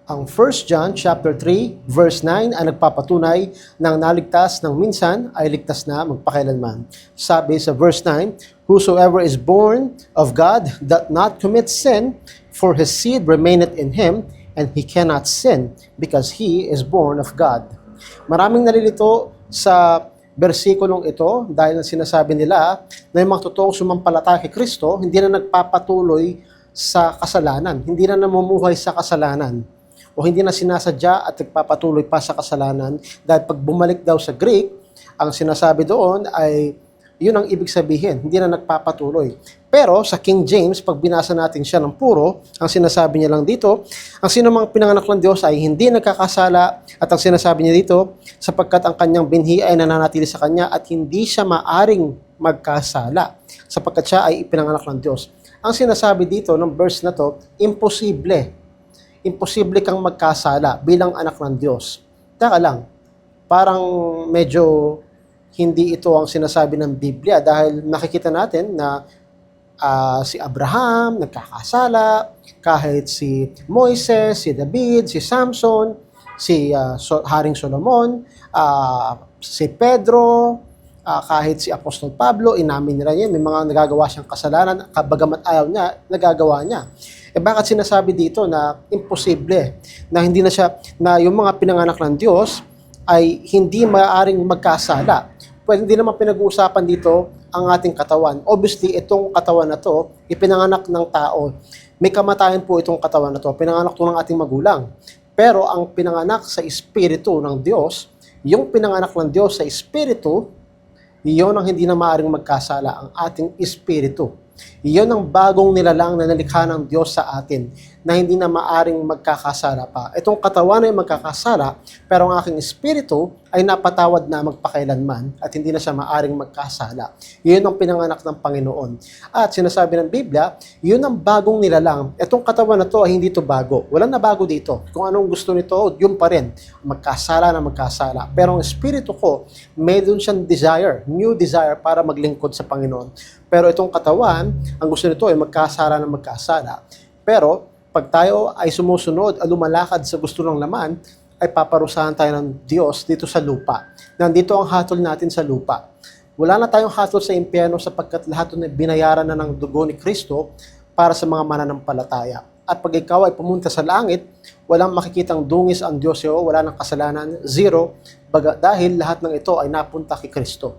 Ang 1 John chapter 3 verse 9 ay nagpapatunay ng naligtas ng minsan ay ligtas na magpakailanman. Sabi sa verse 9, "Whosoever is born of God doth not commit sin, for his seed remaineth in him, and he cannot sin, because he is born of God." Maraming nalilito sa bersikulong ito dahil sinasabi nila na yung mga totoong sumampalataya kay Kristo hindi na nagpapatuloy sa kasalanan, hindi na namumuhay sa kasalanan, o hindi na sinasadya at nagpapatuloy pa sa kasalanan dahil pag bumalik daw sa Greek, ang sinasabi doon ay yun ang ibig sabihin, hindi na nagpapatuloy. Pero sa King James, pag binasa natin siya ng puro, ang sinasabi niya lang dito, ang sino mang pinanganak ng Diyos ay hindi nagkakasala, at ang sinasabi niya dito, sapagkat ang kanyang binhi ay nananatili sa kanya at hindi siya maaring magkasala, sapagkat siya ay ipinanganak ng Diyos. Ang sinasabi dito ng verse na to, imposible kang magkasala bilang anak ng Diyos. Taka lang, parang medyo hindi ito ang sinasabi ng Biblia dahil nakikita natin na si Abraham nagkakasala, kahit si Moises, si David, si Samson, si Haring Solomon, si Pedro, kahit si Apostol Pablo, inamin nila yan, may mga nagagawa siyang kasalanan, bagamat ayaw niya, nagagawa niya. Bakit sinasabi dito na imposible, na hindi na siya, na yung mga pinanganak ng Diyos ay hindi maaaring magkasala? Pwede hindi naman pinag-uusapan dito ang ating katawan. Obviously, itong katawan na to, ipinanganak ng tao. May kamatayan po itong katawan na to. Pinanganak to ng ating magulang. Pero ang pinanganak sa Espiritu ng Diyos, yung pinanganak ng Diyos sa Espiritu, iyon ang hindi na maaaring magkasala, ang ating Espiritu. Iyon ang bagong nilalang na nalikha ng Diyos sa atin na hindi na maaring magkakasala pa. Itong katawan ay magkakasala, pero ang aking espiritu ay napatawad na magpakailanman at hindi na siya maaring magkasala. Iyon ang pinanganak ng Panginoon. At sinasabi ng Biblia, yun ang bagong nilalang. Itong katawan na to ay hindi to bago. Walang na bago dito. Kung anong gusto nito, yun pa rin. Magkasala na magkasala. Pero ang espiritu ko, mayroon siyang desire, new desire para maglingkod sa Panginoon. Pero itong katawan, ang gusto nito ay magkasala na magkasala. Pero pag tayo ay sumusunod at lumalakad sa gusto ng laman, ay paparusahan tayo ng Diyos dito sa lupa. Nandito ang hatol natin sa lupa. Wala na tayong hatol sa impyerno sapagkat lahat na binayaran na ng dugo ni Kristo para sa mga mananampalataya. At pag ikaw ay pumunta sa langit, walang makikitang dungis ang Diyos iyo, wala ng kasalanan, zero, dahil lahat ng ito ay napunta kay Kristo.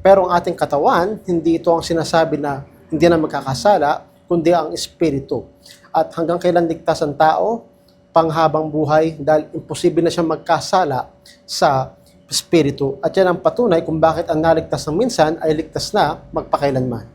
Pero ang ating katawan, hindi ito ang sinasabi na hindi na magkakasala, kundi ang espiritu. At hanggang kailan ligtas ang tao? Panghabang buhay, dahil imposible na siyang magkasala sa espiritu. At yan ang patunay kung bakit ang naligtas ng minsan ay ligtas na magpakailanman.